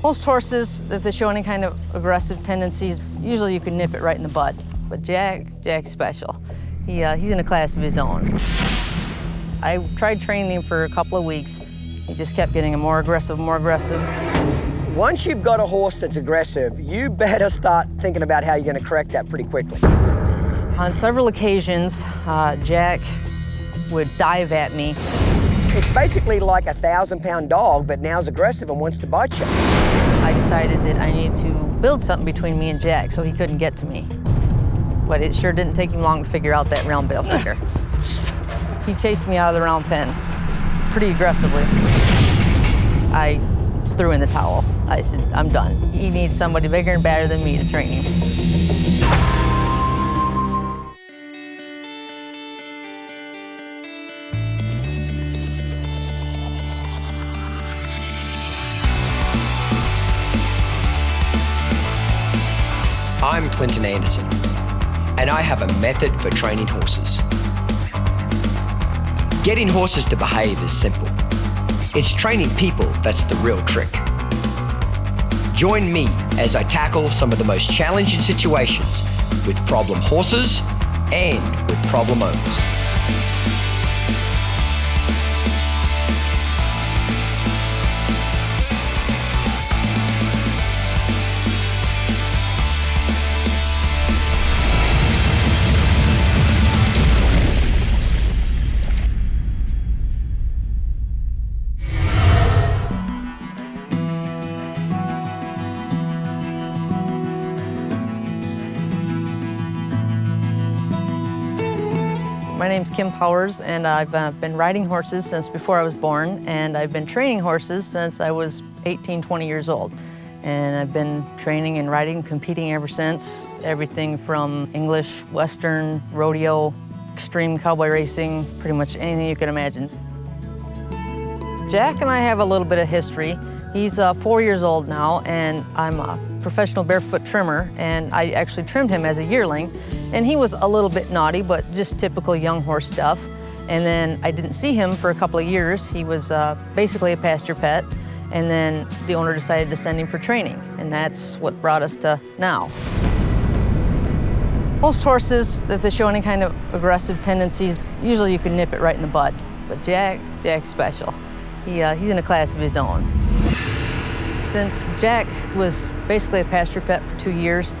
Most horses, if they show any kind of aggressive tendencies, usually you can nip it right in the bud. But Jack's special. He's in a class of his own. I tried training him for a couple of weeks. He just kept getting more aggressive, more aggressive. Once you've got a horse that's aggressive, you better start thinking about how you're going to correct that pretty quickly. On several occasions, Jack would dive at me. It's basically like a 1,000-pound dog, but now's aggressive and wants to bite you. I decided that I needed to build something between me and Jack so he couldn't get to me. But it sure didn't take him long to figure out that round bale figure. He chased me out of the round pen pretty aggressively. I threw in the towel. I said, I'm done. He needs somebody bigger and badder than me to train him. I'm Clinton Anderson, and I have a method for training horses. Getting horses to behave is simple. It's training people that's the real trick. Join me as I tackle some of the most challenging situations with problem horses and with problem owners. My name's Kim Powers, and I've been riding horses since before I was born, and I've been training horses since I was 18, 20 years old. And I've been training and riding, competing ever since. Everything from English, Western, rodeo, extreme cowboy racing, pretty much anything you can imagine. Jack and I have a little bit of history. He's 4 years old now, and I'm a professional barefoot trimmer, and I actually trimmed him as a yearling. And he was a little bit naughty, but just typical young horse stuff. And then I didn't see him for a couple of years. He was basically a pasture pet. And then the owner decided to send him for training. And that's what brought us to now. Most horses, if they show any kind of aggressive tendencies, usually you can nip it right in the bud. But Jack's special. He's in a class of his own. Since Jack was basically a pasture pet for 2 years,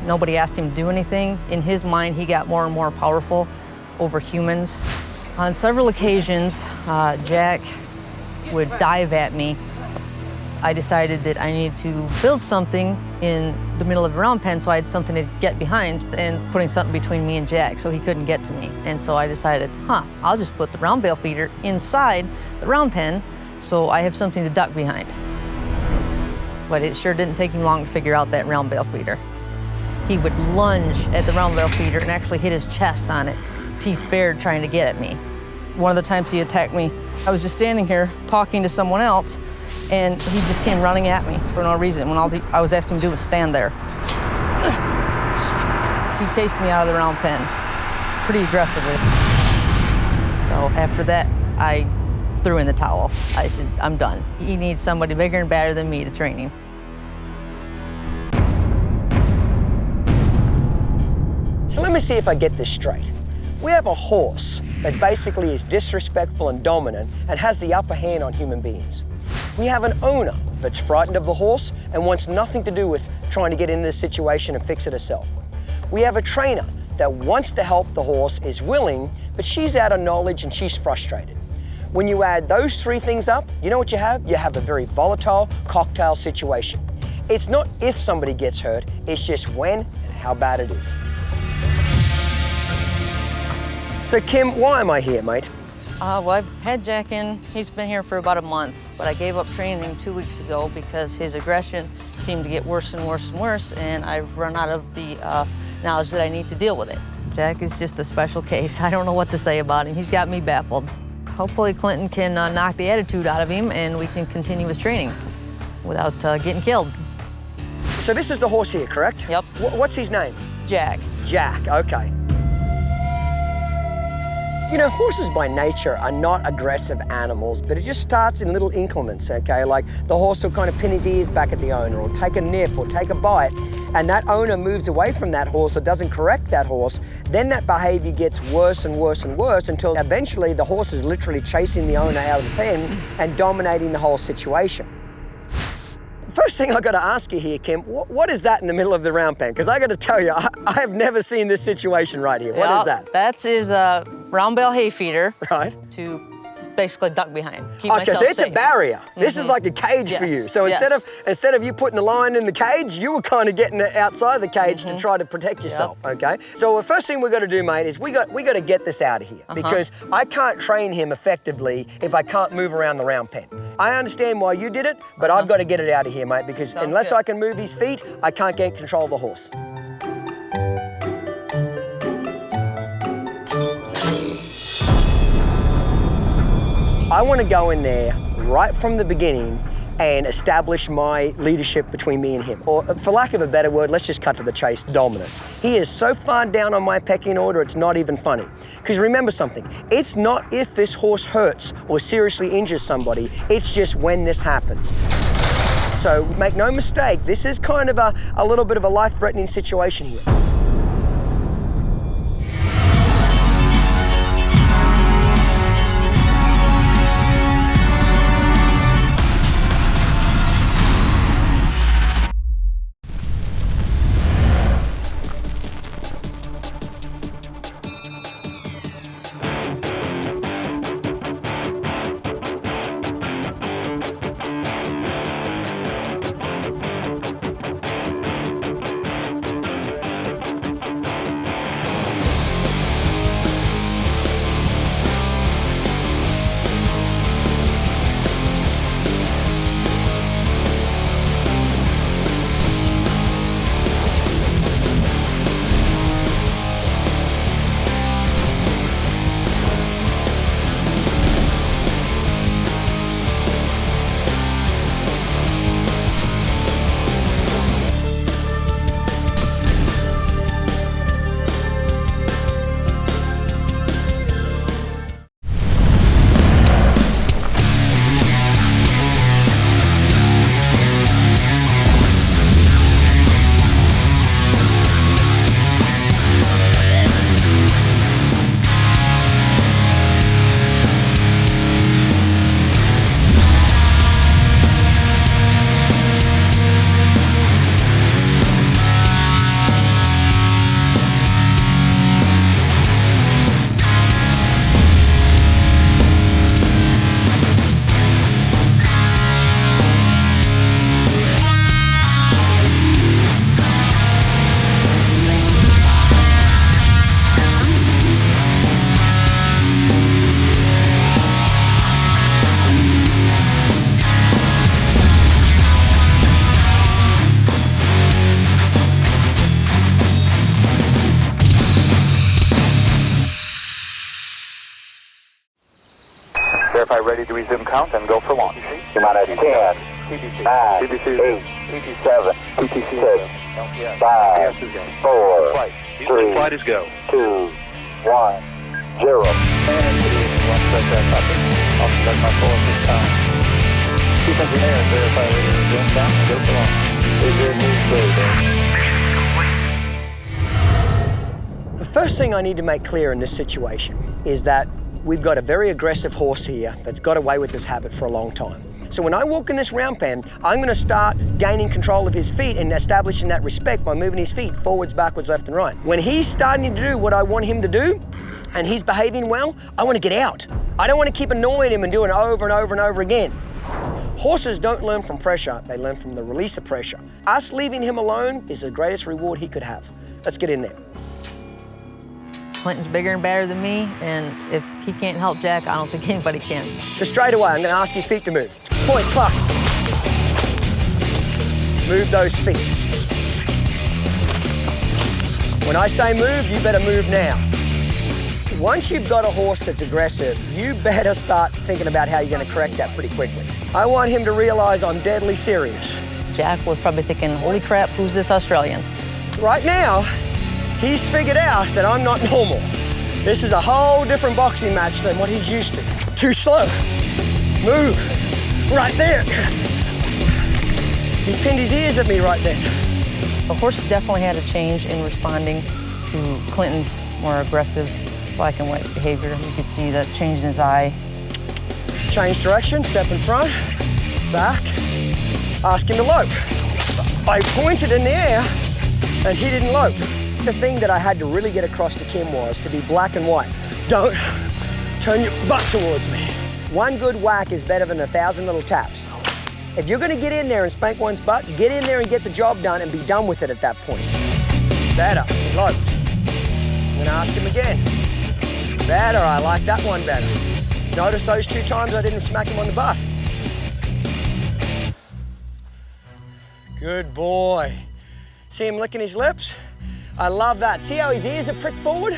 nobody asked him to do anything. In his mind, he got more and more powerful over humans. On several occasions, Jack would dive at me. I decided that I needed to build something in the middle of the round pen so I had something to get behind, and putting something between me and Jack so he couldn't get to me. And so I decided, I'll just put the round bale feeder inside the round pen so I have something to duck behind. But it sure didn't take him long to figure out that round bale feeder. He would lunge at the round bale feeder and actually hit his chest on it, teeth bared, trying to get at me. One of the times he attacked me, I was just standing here talking to someone else, and he just came running at me for no reason when all I was asking him to do was stand there. He chased me out of the round pen pretty aggressively. So after that, I threw in the towel. I said, I'm done. He needs somebody bigger and badder than me to train him. So let me see if I get this straight. We have a horse that basically is disrespectful and dominant and has the upper hand on human beings. We have an owner that's frightened of the horse and wants nothing to do with trying to get into this situation and fix it herself. We have a trainer that wants to help the horse, is willing, but she's out of knowledge and she's frustrated. When you add those three things up, you know what you have? You have a very volatile cocktail situation. It's not if somebody gets hurt, it's just when and how bad it is. So Kim, why am I here, mate? Well, I've had Jack in. He's been here for about a month, but I gave up training him 2 weeks ago because his aggression seemed to get worse and worse and worse, and I've run out of the knowledge that I need to deal with it. Jack is just a special case. I don't know what to say about him. He's got me baffled. Hopefully Clinton can knock the attitude out of him and we can continue his training without getting killed. So this is the horse here, correct? Yep. What's his name? Jack. Jack, okay. You know, horses by nature are not aggressive animals, but it just starts in little increments, okay? Like the horse will kind of pin his ears back at the owner, or take a nip, or take a bite, and that owner moves away from that horse or doesn't correct that horse. Then that behavior gets worse and worse and worse until eventually the horse is literally chasing the owner out of the pen and dominating the whole situation. First thing I got to ask you here, Kim, what is that in the middle of the round pen? Because I got to tell you, I have never seen this situation right here. What is that? That is a round bale hay feeder. Right. To basically duck behind. Keep Okay, so myself it's safe. a barrier. This is like a cage for you. So instead of you putting the lion in the cage, you were kind of getting it outside the cage to try to protect yourself. Okay. So the first thing we got to do, mate, is we got to get this out of here because I can't train him effectively if I can't move around the round pen. I understand why you did it, but I've got to get it out of here, mate, because unless I can move his feet, I can't get control of the horse. I want to go in there right from the beginning and establish my leadership between me and him. Or for lack of a better word, let's just cut to the chase, dominant. He is so far down on my pecking order, it's not even funny. Because remember something, it's not if this horse hurts or seriously injures somebody, it's just when this happens. So make no mistake, this is kind of a little bit of a life-threatening situation here. Verify ready to resume count and go for launch. Minus 10, 9, 8, 7, 6, 5, 4, 3, Flight is go. 2, 1, 0. Chief engineer, verify ready to resume count and go for launch. The first thing I need to make clear in this situation is that we've got a very aggressive horse here that's got away with this habit for a long time. So when I walk in this round pen, I'm going to start gaining control of his feet and establishing that respect by moving his feet forwards, backwards, left and right. When he's starting to do what I want him to do and he's behaving well, I want to get out. I don't want to keep annoying him and doing it over and over and over again. Horses don't learn from pressure, they learn from the release of pressure. Us leaving him alone is the greatest reward he could have. Let's get in there. Clinton's bigger and badder than me, and if he can't help Jack, I don't think anybody can. So straight away, I'm going to ask his feet to move. Point, cluck. Move those feet. When I say move, you better move now. Once you've got a horse that's aggressive, you better start thinking about how you're going to correct that pretty quickly. I want him to realize I'm deadly serious. Jack was probably thinking, holy crap, who's this Australian? Right now, he's figured out that I'm not normal. This is a whole different boxing match than what he's used to. Too slow. Move. Right there. He pinned his ears at me right then. The horse definitely had a change in responding to Clinton's more aggressive black and white behavior. You could see that change in his eye. Change direction, step in front, back, ask him to lope. I pointed in the air and he didn't lope. The thing that I had to really get across to Kim was to be black and white. Don't turn your butt towards me. One good whack is better than 1,000 little taps. If you're gonna get in there and spank one's butt, get in there and get the job done and be done with it at that point. Better, he loped. I'm gonna ask him again. Better, I like that one better. Notice those 2 times I didn't smack him on the butt. Good boy. See him licking his lips? I love that. See how his ears are pricked forward?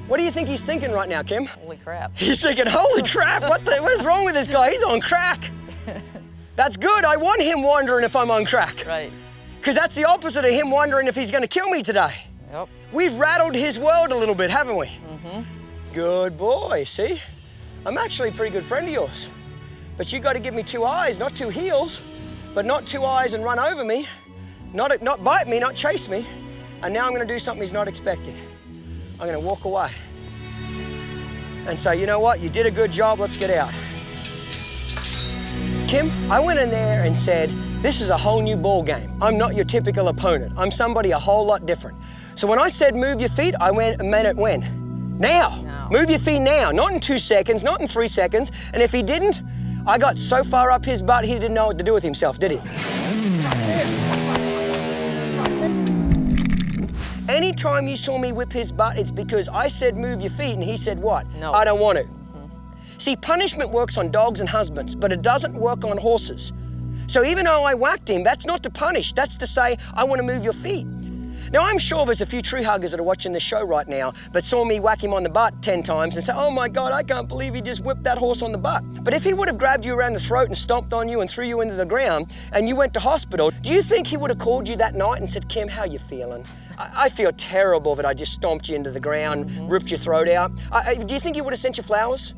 What do you think he's thinking right now, Kim? Holy crap. He's thinking, holy crap, what is wrong with this guy? He's on crack. That's good. I want him wondering if I'm on crack. Right. Because that's the opposite of him wondering if he's going to kill me today. Yep. We've rattled his world a little bit, haven't we? Mm-hmm. Good boy, see? I'm actually a pretty good friend of yours. But you got to give me 2 eyes, not 2 heels, but not 2 eyes and run over me, not bite me, not chase me. And now I'm going to do something he's not expecting. I'm going to walk away and say, you know what, you did a good job, let's get out. Kim, I went in there and said, this is a whole new ball game. I'm not your typical opponent. I'm somebody a whole lot different. So when I said move your feet, I meant it when? Now. Move your feet now, not in 2 seconds, not in 3 seconds. And if he didn't, I got so far up his butt, he didn't know what to do with himself, did he? Anytime you saw me whip his butt, it's because I said move your feet and he said what? No. I don't want to. See, punishment works on dogs and husbands, but it doesn't work on horses. So even though I whacked him, that's not to punish, that's to say, I want to move your feet. Now, I'm sure there's a few tree huggers that are watching this show right now that saw me whack him on the butt 10 times and say, oh my God, I can't believe he just whipped that horse on the butt. But if he would have grabbed you around the throat and stomped on you and threw you into the ground and you went to hospital, do you think he would have called you that night and said, Kim, how you feeling? I feel terrible that I just stomped you into the ground, ripped your throat out. Do you think he would have sent you flowers?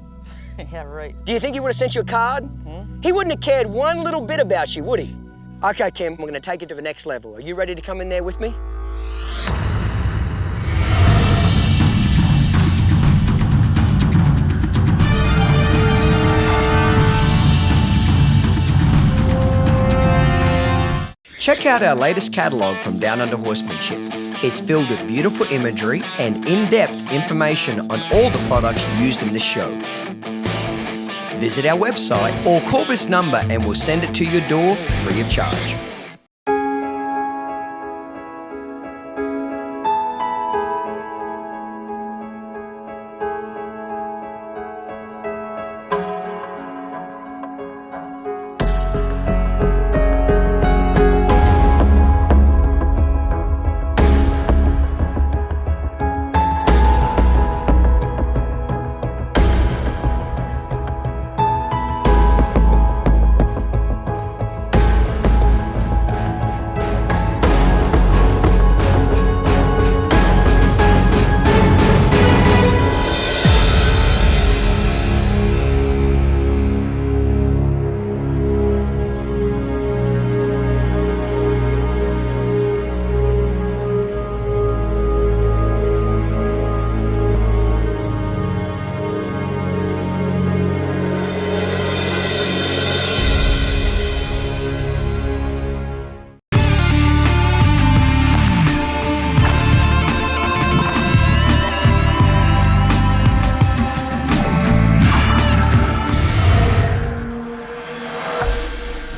Yeah, right. Do you think he would have sent you a card? He wouldn't have cared one little bit about you, would he? Okay, Kim, we're gonna take it to the next level. Are you ready to come in there with me? Check out our latest catalogue from Downunder Horsemanship. It's filled with beautiful imagery and in-depth information on all the products used in this show. Visit our website or call this number and we'll send it to your door free of charge.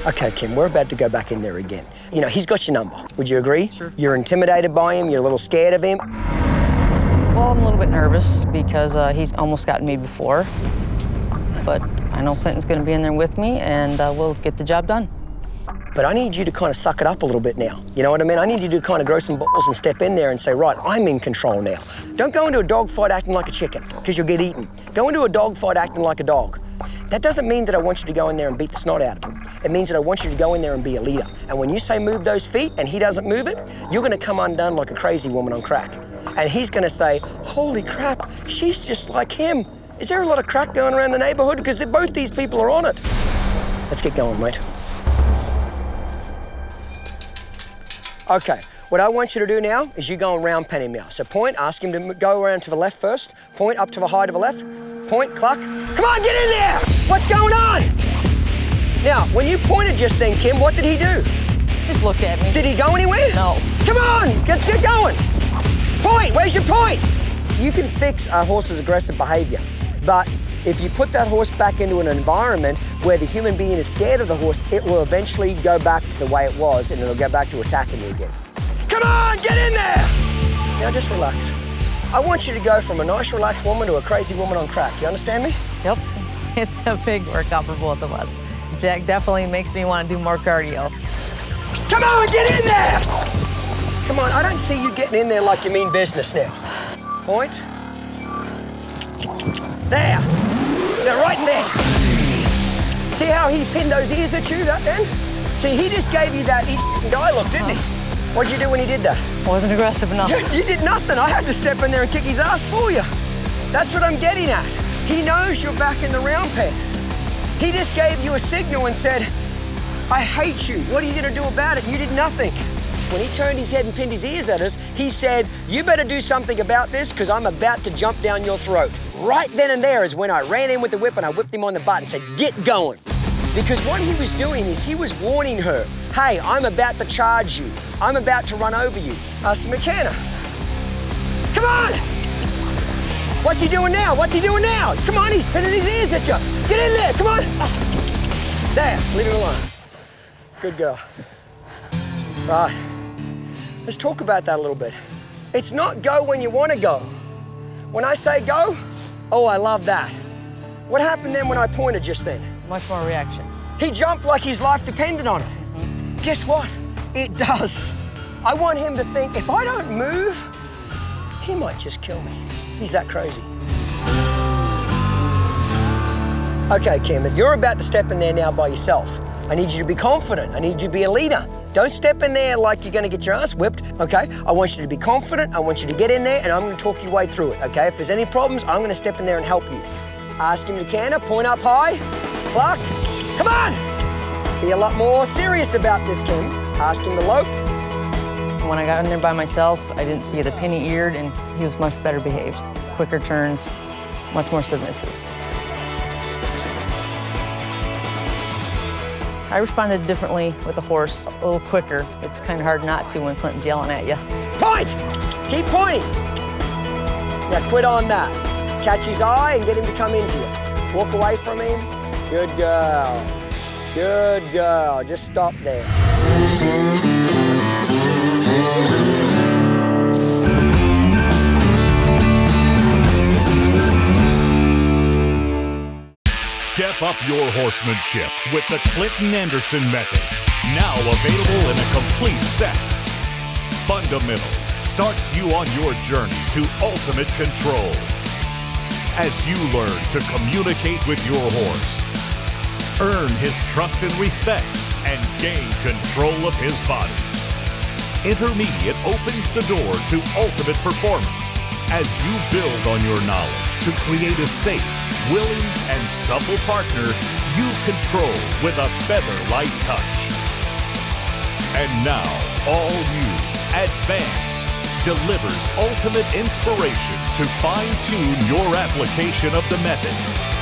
Okay, Kim, we're about to go back in there again. You know, he's got your number. Would you agree? Sure. You're intimidated by him, you're a little scared of him. Well, I'm a little bit nervous because he's almost gotten me before. But I know Clinton's going to be in there with me, and we'll get the job done. But I need you to kind of suck it up a little bit now. You know what I mean? I need you to kind of grow some balls and step in there and say, right, I'm in control now. Don't go into a dog fight acting like a chicken, because you'll get eaten. Go into a dog fight acting like a dog. That doesn't mean that I want you to go in there and beat the snot out of him. It means that I want you to go in there and be a leader. And when you say move those feet and he doesn't move it, you're going to come undone like a crazy woman on crack. And he's gonna say, holy crap, she's just like him. Is there a lot of crack going around the neighborhood? Because both these people are on it. Let's get going, mate. Okay, what I want you to do now is you go and round pen him now. So point, ask him to go around to the left first, point up to the high to the left, point, cluck. Come on, get in there! What's going on? Now, when you pointed just then, Kim, what did he do? Just looked at me. Did he go anywhere? No. Come on, let's get going. Point, where's your point? You can fix a horse's aggressive behavior, but if you put that horse back into an environment where the human being is scared of the horse, it will eventually go back to the way it was and it'll go back to attacking you again. Come on, get in there! Now just relax. I want you to go from a nice relaxed woman to a crazy woman on crack. You understand me? Yep. It's a big workout for both of us. Jack definitely makes me want to do more cardio. Come on, get in there! Come on, I don't see you getting in there like you mean business now. Point. There. Now, right in there. See how he pinned those ears at you then? See, he just gave you that guy look, didn't he? What'd you do when he did that? Wasn't aggressive enough. You did nothing. I had to step in there and kick his ass for you. That's what I'm getting at. He knows you're back in the round pen. He just gave you a signal and said, I hate you. What are you gonna do about it? You did nothing. When he turned his head and pinned his ears at us, he said, you better do something about this because I'm about to jump down your throat. Right then and there is when I ran in with the whip and I whipped him on the butt and said, get going. Because what he was doing is he was warning her, hey, I'm about to charge you. I'm about to run over you. Ask McKenna. Come on! What's he doing now? What's he doing now? Come on, he's pinning his ears at you. Get in there, come on. There, leave him alone. Good girl. Right, let's talk about that a little bit. It's not go when you want to go. When I say go, oh, I love that. What happened then when I pointed just then? Much more reaction. He jumped like his life depended on it. Guess what? It does. I want him to think, if I don't move, he might just kill me. He's that crazy. Okay, Kim, if you're about to step in there now by yourself, I need you to be confident. I need you to be a leader. Don't step in there like you're gonna get your ass whipped, okay? I want you to be confident. I want you to get in there and I'm gonna talk your way through it, okay? If there's any problems, I'm gonna step in there and help you. Ask him to canter, point up high, cluck. Come on! Be a lot more serious about this, Kim. Ask him to lope. When I got in there by myself, I didn't see the pinny eared and he was much better behaved. Quicker turns, much more submissive. I responded differently with the horse, a little quicker. It's kind of hard not to when Clinton's yelling at you. Point! Keep pointing. Now quit on that. Catch his eye and get him to come into you. Walk away from him. Good girl. Good girl. Just stop there. Step up your horsemanship with the Clinton Anderson method. Now available in a complete set. Fundamentals starts you on your journey to ultimate control. As you learn to communicate with your horse, earn his trust and respect, and gain control of his body. Intermediate opens the door to ultimate performance as you build on your knowledge to create a safe, willing, and supple partner you control with a feather-light touch. And now, all new, advanced, delivers ultimate inspiration to fine-tune your application of the method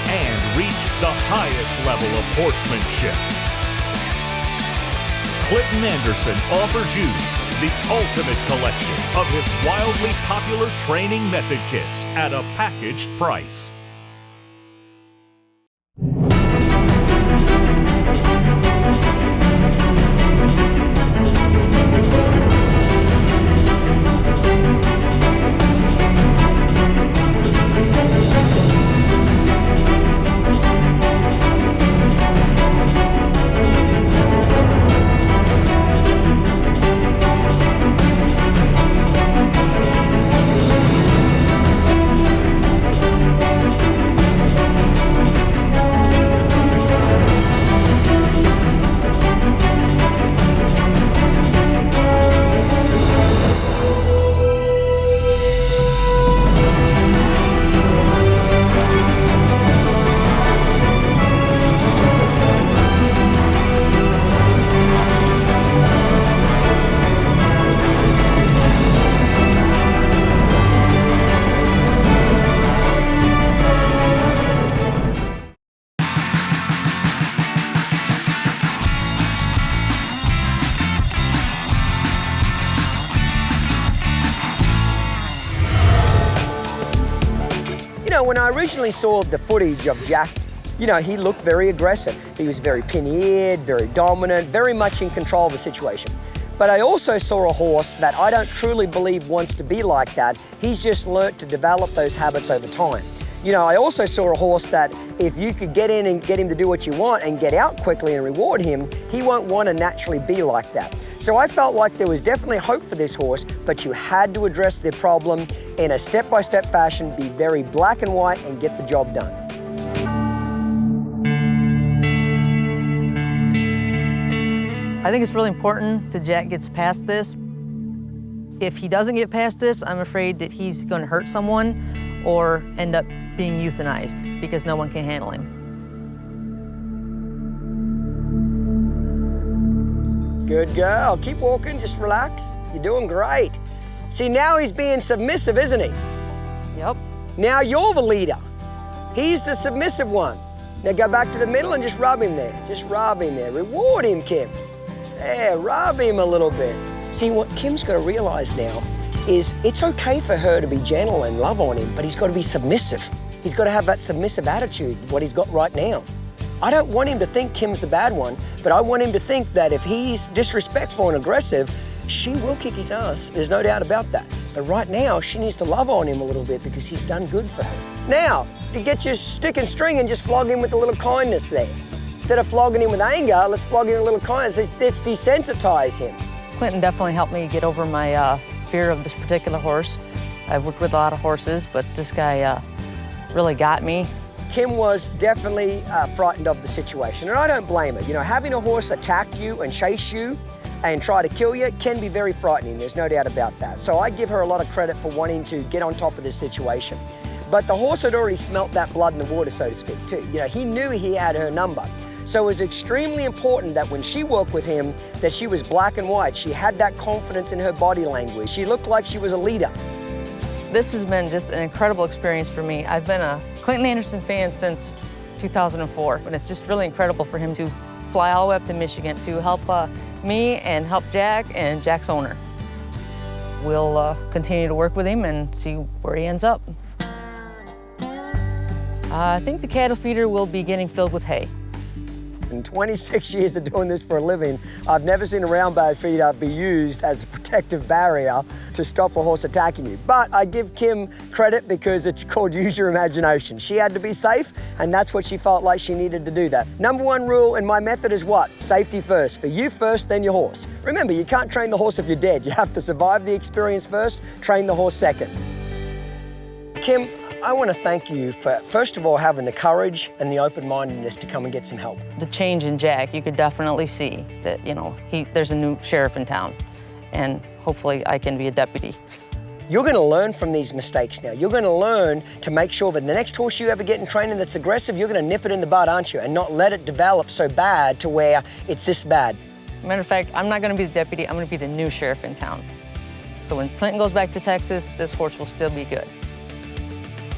and reach the highest level of horsemanship. Clinton Anderson offers you the ultimate collection of his wildly popular training method kits at a packaged price. when I originally saw the footage of Jack, you know, he looked very aggressive. He was very pin-eared, very dominant, very much in control of the situation. But I also saw a horse that I don't truly believe wants to be like that. He's just learnt to develop those habits over time. You know, I also saw a horse that if you could get in and get him to do what you want and get out quickly and reward him, he won't want to naturally be like that. So I felt like there was definitely hope for this horse, but you had to address the problem in a step-by-step fashion, be very black and white, and get the job done. I think it's really important that Jack gets past this. If he doesn't get past this, I'm afraid that he's going to hurt someone or end up being euthanized because no one can handle him. Good girl. Keep walking, just relax. You're doing great. See, now he's being submissive, isn't he? Yep. Now you're the leader. He's the submissive one. Now go back to the middle and just rub him there. Just rub him there. Reward him, Kim. There, rub him a little bit. See, what Kim's got to realize now is it's okay for her to be gentle and love on him, but he's got to be submissive. He's got to have that submissive attitude, what he's got right now. I don't want him to think Kim's the bad one, but I want him to think that if he's disrespectful and aggressive, she will kick his ass. There's no doubt about that. But right now, she needs to love on him a little bit because he's done good for her. Now, to get your stick and string and just flog him with a little kindness there. Instead of flogging him with anger, let's flog him with a little kindness. Let's desensitize him. Clinton definitely helped me get over my fear of this particular horse. I've worked with a lot of horses, but this guy really got me. Kim was definitely frightened of the situation, and I don't blame her. You know, having a horse attack you and chase you and try to kill you can be very frightening, there's no doubt about that. So I give her a lot of credit for wanting to get on top of this situation. But the horse had already smelt that blood in the water, so to speak, too. You know, he knew he had her number. So it was extremely important that when she worked with him, that she was black and white. She had that confidence in her body language. She looked like she was a leader. This has been just an incredible experience for me. I've been a Clinton Anderson fan since 2004, and it's just really incredible for him to fly all the way up to Michigan to help me and help Jack and Jack's owner. We'll continue to work with him and see where he ends up. I think the cattle feeder will be getting filled with hay. In 26 years of doing this for a living, I've never seen a round bale feeder be used as a protective barrier to stop a horse attacking you. But I give Kim credit because it's called use your imagination. She had to be safe, and that's what she felt like she needed to do that. Number one rule in my method is what? Safety first. For you first, then your horse. Remember, you can't train the horse if you're dead. You have to survive the experience first, train the horse second. Kim, I want to thank you for, first of all, having the courage and the open-mindedness to come and get some help. The change in Jack, you could definitely see that, you know, there's a new sheriff in town, and hopefully I can be a deputy. You're going to learn from these mistakes now. You're going to learn to make sure that the next horse you ever get in training that's aggressive, you're going to nip it in the bud, aren't you? And not let it develop so bad to where it's this bad. Matter of fact, I'm not going to be the deputy, I'm going to be the new sheriff in town. So when Clinton goes back to Texas, this horse will still be good.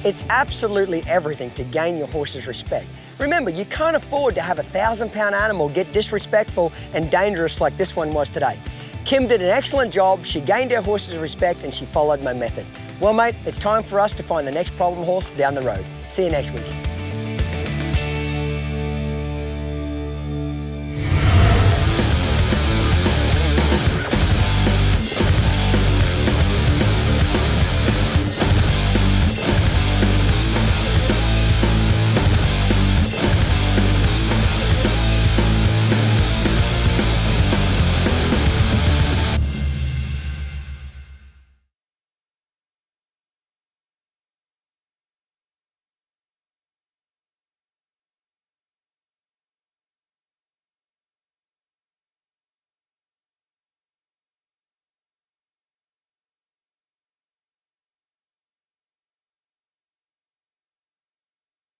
It's absolutely everything to gain your horse's respect. Remember, you can't afford to have a 1,000-pound animal get disrespectful and dangerous like this one was today. Kim did an excellent job. She gained her horse's respect and she followed my method. Well, mate, it's time for us to find the next problem horse down the road. See you next week.